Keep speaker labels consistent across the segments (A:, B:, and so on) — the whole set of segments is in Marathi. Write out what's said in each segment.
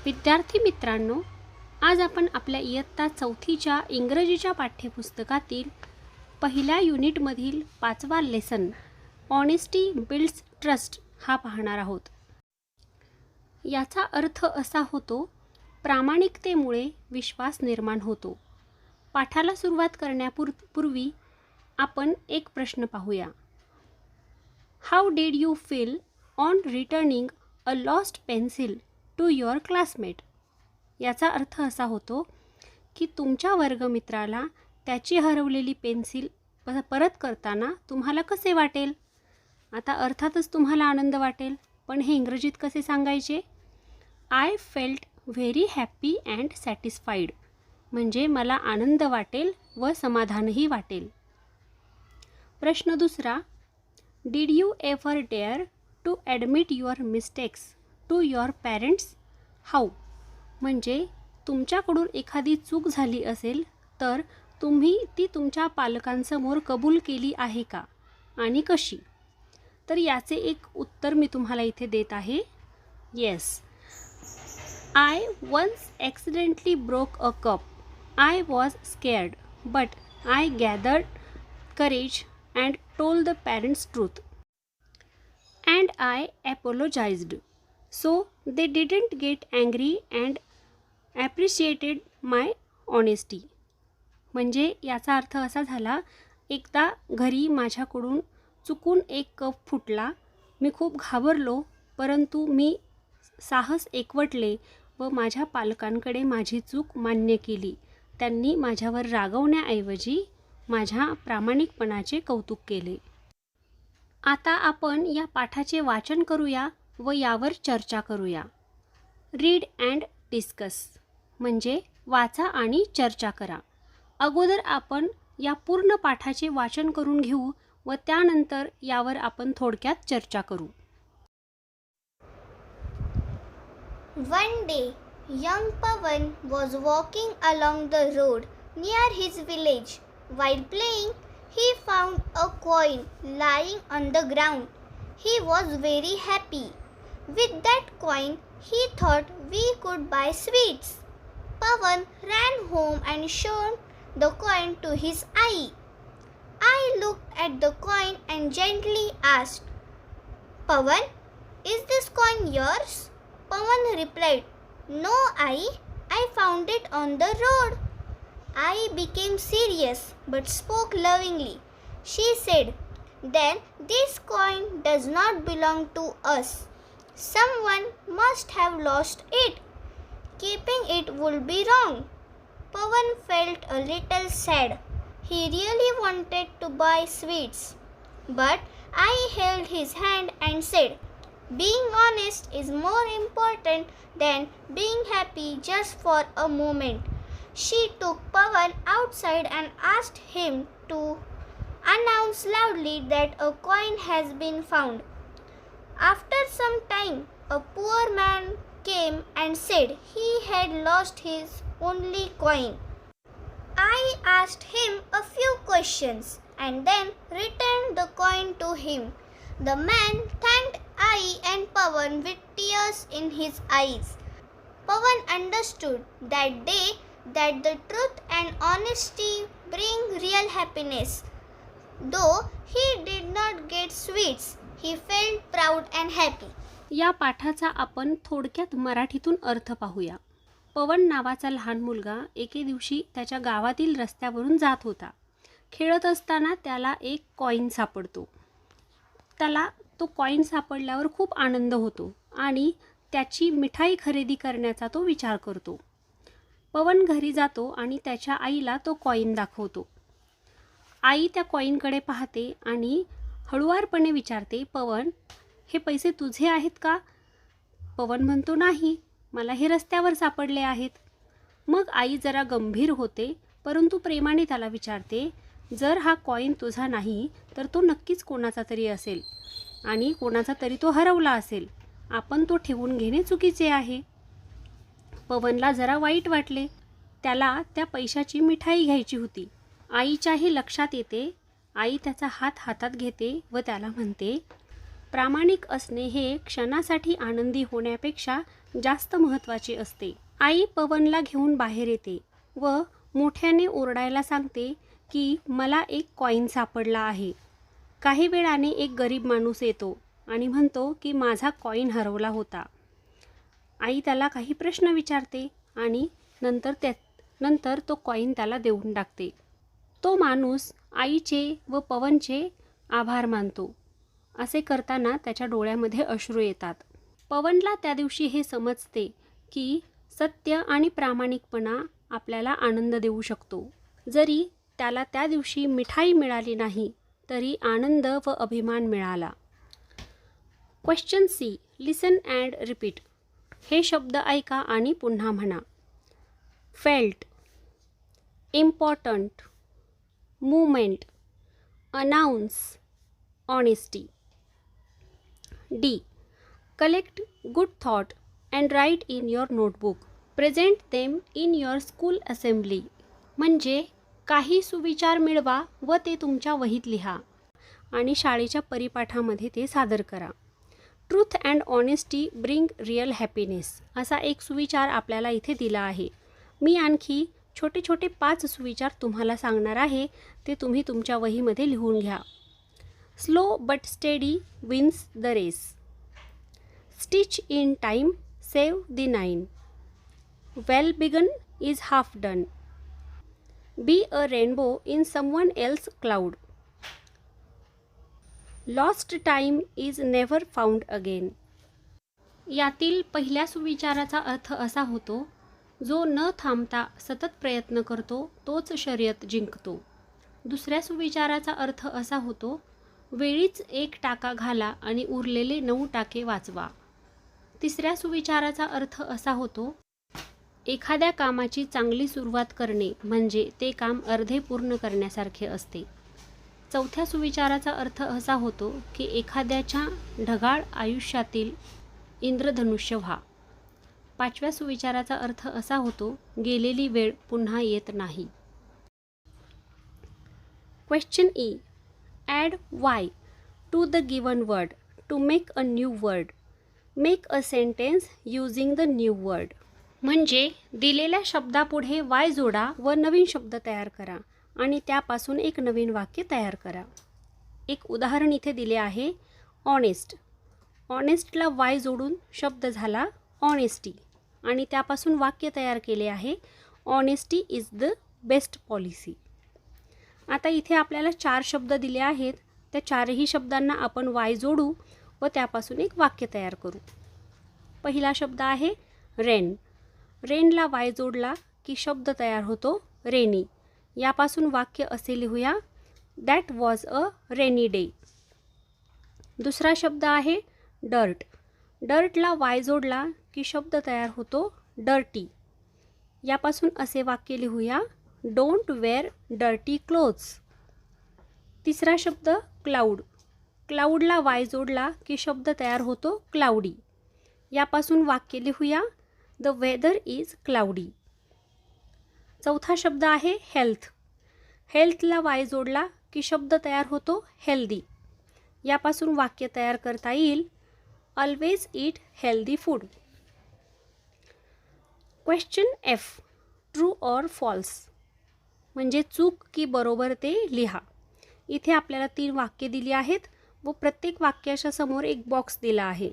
A: विद्यार्थी मित्रांनो, आज आपण आपल्या इयत्ता चौथीच्या इंग्रजीच्या पाठ्यपुस्तकातील पहिल्या युनिटमधील 5वा लेसन ऑनेस्टी बिल्ड्स ट्रस्ट हा पाहणार आहोत. याचा अर्थ असा होतो, प्रामाणिकतेमुळे विश्वास निर्माण होतो. पाठाला सुरुवात करण्यापूर्वी आपण एक प्रश्न पाहूया. How did you feel on returning a lost pencil to your classmate? याचा अर्थ असा होतो की तुमच्या वर्गमित्राला त्याची हरवलेली पेन्सिल परत करताना तुम्हाला कसे वाटेल? आता अर्थातच तुम्हाला आनंद वाटेल, पण हे इंग्रजीत कसे सांगायचे? I felt very happy and satisfied, म्हणजे मला आनंद वाटेल व समाधानही वाटेल. प्रश्न दुसरा, did you ever dare to admit your mistakes to your parents? How, म्हणजे तुमच्याकडून एखादी चूक झाली असेल तर तुम्ही ती तुमच्या पालकांसमोर कबूल केली आहे का आणि कशी? तर याचे एक उत्तर मी तुम्हाला इथे देत आहे. Yes, I once accidentally broke a cup. I was scared but I gathered courage and told the parents truth and I apologised. So they didn't get angry and appreciated my honesty. म्हणजे याचा अर्थ असा झाला, एकदा घरी माझ्याकडून चुकून एक कप फुटला. मी खूप घाबरलो, परंतु मी साहस एकवटले व माझ्या पालकांकडे माझी चूक मान्य केली. त्यांनी माझ्यावर रागवण्याऐवजी माझ्या प्रामाणिकपणाचे कौतुक केले. आता आपण या पाठाचे वाचन करूया व यावर चर्चा करूया. रीड अँड डिस्कस म्हणजे वाचा आणि चर्चा करा. अगोदर आपण या पूर्ण पाठाचे वाचन करून घेऊ व त्यानंतर यावर आपण थोडक्यात चर्चा करू.
B: One day, young Pawan was walking along the road near his village. While playing, he found a coin lying on the ground. He was very happy. With that coin, he thought we could buy sweets. Pawan ran home and showed the coin to his eye. I looked at the coin and gently asked, Pawan, is this coin yours? Pawan replied, No, I found it on the road. I became serious but spoke lovingly. She said, Then this coin does not belong to us. Someone must have lost it. Keeping it would be wrong. Pawan felt a little sad. He really wanted to buy sweets. But I held his hand and said, Being honest is more important than being happy just for a moment. She took Pawan outside and asked him to announce loudly that a coin has been found. After some time, a poor man came and said he had lost his only coin. I asked him a few questions and then returned the coin to him. The man thanked I and Pawan with tears in his eyes. Pawan understood that day that the truth and honesty bring real happiness. Though he did not get sweets, he felt proud and happy.
A: या पाठाचा आपण थोडक्यात मराठीतून अर्थ पाहूया. पवन नावाचा लहान मुलगा एके दिवशी त्याच्या गावातील रस्त्यावरून जात होता. खेळत असताना त्याला एक कॉईन सापडतो. त्याला तो कॉईन सापडल्यावर खूप आनंद होतो आणि त्याची मिठाई खरेदी करण्याचा तो विचार करतो. पवन घरी जातो आणि त्याच्या आईला तो कॉईन दाखवतो. आई त्या कॉईनकडे पाहते आणि हळुवारपणे विचारते, पवन, हे पैसे तुझे आहेत का? पवन म्हणतो, नाही, मला हे रस्त्यावर सापडले आहेत. मग आई जरा गंभीर होते, परंतु प्रेमाने त्याला विचारते, जर हा कॉईन तुझा नाही तर तो नक्कीच कोणाचा तरी असेल आणि कोणाचा तरी तो हरवला असेल. आपण तो ठेवून घेणे चुकीचे आहे. पवनला जरा वाईट वाटले. त्याला त्या पैशाची मिठाई घ्यायची होती. आईच्याही लक्षात येते. आई त्याचा हात हातात घेते व त्याला म्हणते, प्रामाणिक असणे हे क्षणासाठी आनंदी होण्यापेक्षा जास्त महत्त्वाचे असते. आई पवनला घेऊन बाहेर येते व मोठ्याने ओरडायला सांगते की मला एक कॉईन सापडला आहे. काही वेळाने एक गरीब माणूस येतो आणि म्हणतो की माझा कॉईन हरवला होता. आई त्याला काही प्रश्न विचारते आणि नंतर तो कॉईन त्याला देऊन टाकते. तो माणूस आईचे व पवनचे आभार मानतो. असे करताना त्याच्या डोळ्यामध्ये अश्रू येतात. पवनला त्या दिवशी हे समजते की सत्य आणि प्रामाणिकपणा आपल्याला आनंद देऊ शकतो. जरी त्याला त्या दिवशी मिठाई मिळाली नाही तरी आनंद व अभिमान मिळाला. Question C. Listen and repeat. हे शब्द ऐका आणि पुन्हा म्हणा. Felt, important, moment, announce, honesty. D. Collect good thought and write in your notebook. Present them in your school assembly. म्हणजे काही सुविचार मिळवा व ते तुमच्या वहीत लिहा आणि शाळेच्या परिपाठामध्ये ते सादर करा. Truth and honesty bring real happiness. असा एक सुविचार आपल्याला इथे दिला आहे. मी आणखी छोटे छोटे 5 सुविचार तुम्हाला सांगणार आहे. ते तुम्ही तुमच्या वहीमध्ये लिहून घ्या. Slow but steady wins the race. Stitch in time save the 9. Well begun is half done. Be a rainbow in someone else cloud. Lost time is never found again. यातील पहिल्या सुविचाराचा अर्थ असा होतो, जो न थांबता सतत प्रयत्न करतो तोच शर्यत जिंकतो. दुसऱ्या सुविचाराचा अर्थ असा होतो, वेळीच 1 टाका घाला आणि उरलेले 9 टाके वाचवा. तिसऱ्या सुविचाराचा अर्थ असा होतो, एखाद्या कामाची चांगली सुरुवात करणे म्हणजे ते काम अर्धे पूर्ण करण्यासारखे असते. चौथ्या सुविचाराचा अर्थ असा होतो की एखाद्याच्या ढगाळ आयुष्यातील इंद्रधनुष्य व्हा. 5व्या सुविचाराचा अर्थ असा होतो, गेलेली वेळ पुन्हा येत नाही. Question E. Add Y to the given word to make a new word. Make a sentence using the new word. म्हणजे दिलेल्या शब्दापुढे वाय जोडा व नवीन शब्द तयार करा आणि त्यापासून एक नवीन वाक्य तयार करा. एक उदाहरण इथे दिले आहे, ऑनेस्ट. ऑनेस्टला वाय जोडून शब्द झाला ऑनेस्टी आणि त्यापासून वाक्य तयार केले आहे, honesty is the best policy. आता इथे आपल्याला 4 शब्द दिले आहेत. त्या 4ही शब्दांना आपण वाय जोडू व त्यापासून एक वाक्य तयार करू. पहिला शब्द आहे रेन. रेनला वाय जोडला की शब्द तयार होतो रेनी. यापासून वाक्य असे लिहूया, that was a rainy day. दुसरा शब्द आहे डर्ट. डर्टला वाय जोडला की शब्द तयार होतो डर्टी. यापासून असे वाक्य लिहूया, डोंट वेअर डर्टी क्लोथ्स. तिसरा शब्द क्लाउड. क्लाउडला वाय जोडला की शब्द तयार होतो क्लाउडी. यापासून वाक्य लिहूया, द वेदर इज क्लाउडी. चौथा शब्द आहे हेल्थ. हेल्थला वाय जोडला की शब्द तयार होतो हेल्दी. यापासून वाक्य तयार करता येईल, always eat healthy food. Question F. True or false. म्हणजे चूक की बरोबर ते लिहा. इथे आपल्याला 3 वाक्ये दिली आहेत व प्रत्येक वाक्याच्या समोर एक बॉक्स दिला आहे.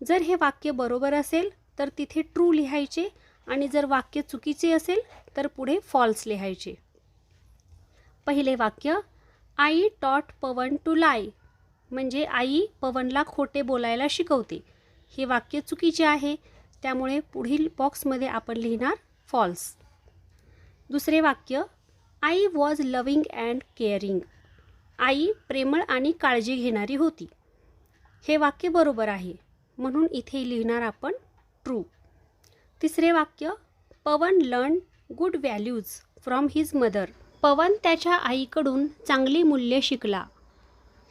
A: जर हे वाक्य बरोबर असेल तर तिथे ट्रू लिहायचे आणि जर वाक्य चुकीचे असेल तर पुढे फॉल्स लिहायचे. पहिले वाक्य, आई टॉट पवन टू लाय. म्हणजे आई पवनला खोटे बोलायला शिकवते. हे वाक्य चुकीचे आहे, त्यामुळे पुढील बॉक्समध्ये आपण लिहिणार फॉल्स. दुसरे वाक्य, I was loving and caring. आई प्रेमळ आणि काळजी घेणारी होती. हे वाक्य बरोबर आहे, म्हणून इथे लिहिणार आपण ट्रू. तिसरे वाक्य, Pawan learn good values from his mother. Pawan त्याच्या आईकडून चांगली मूल्ये शिकला.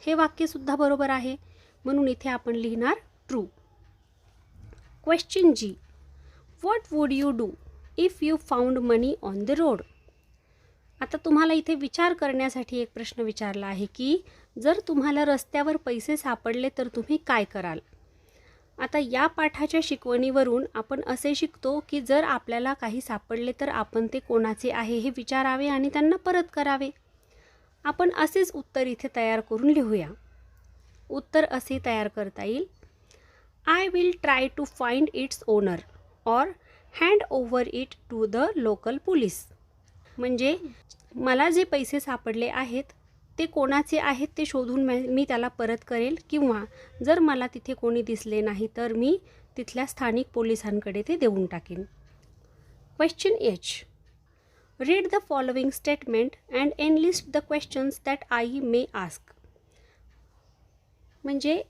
A: हे वाक्यसुद्धा बरोबर आहे, म्हणून इथे आपण लिहिणार true. Question G. What would you do if you found money on the road. आता तुम्हाला इथे विचार करण्यासाठी एक प्रश्न विचारला आहे की जर तुम्हाला रस्त्यावर पैसे सापडले तर तुम्ही काय कराल. आता या पाठाच्या शिकवणीवरून आपण असे शिकतो की जर आपल्याला काही सापडले तर आपण ते कोणाचे आहे हे विचारावे आणि त्यांना परत करावे. आपण असेच उत्तर इथे तयार करून लिहूया. उत्तर असे तयार करता येईल. I will try to find its owner or hand over it to the local police. म्हणजे मला जे पैसे सापडले आहेत ते कोणाचे आहेत ते शोधून मी त्याला परत करेल, किंवा जर मला तिथे कोणी दिसले नाही तर मी तिथल्या स्थानिक पोलिसांकडे ते देऊन टाकेन. Question H. Read the following statement and analyst the questions that I may ask. म्हणजे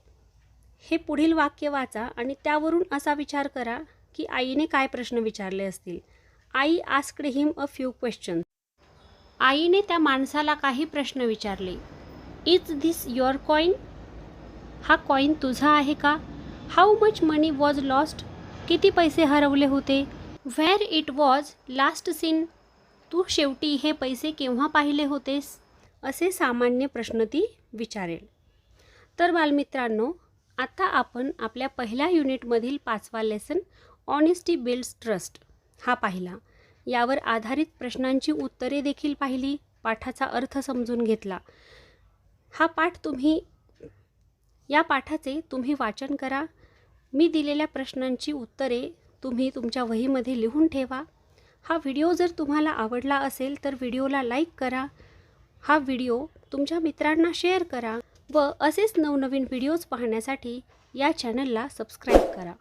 A: हे पुढील वाक्य वाचा आणि त्यावरून असा विचार करा की आईने काय प्रश्न विचारले असतील. आई asked him a few questions. आईने त्या माणसाला काही प्रश्न विचारले. Is this your coin. हा कॉईन तुझा आहे का. How much money was lost. किती पैसे हरवले होते. Where it was last seen. तू शेवटी हे पैसे केव्हा पाहिले होतेस. असे सामान्य प्रश्न ती विचारेल. तर बालमित्रांनो, आता आपण आपल्या पहिल्या युनिटमधील 5वा लेसन ऑनेस्टी बिल्ड्स ट्रस्ट हा पाहिला. यावर आधारित प्रश्नांची उत्तरे देखील पाहिली, पाठाचा अर्थ समजून घेतला. या पाठाचे तुम्ही वाचन करा. मी दिलेल्या प्रश्नांची उत्तरे तुम्ही तुमच्या वहीमध्ये लिहून ठेवा. हा व्हिडिओ जर तुम्हाला आवडला असेल तर व्हिडिओला लाईक करा. हा व्हिडिओ तुमच्या मित्रांना शेअर करा व असेच नवनवीन व्हिडिओज पाहण्यासाठी या चॅनलला सबस्क्राईब करा.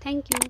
A: थँक्यू.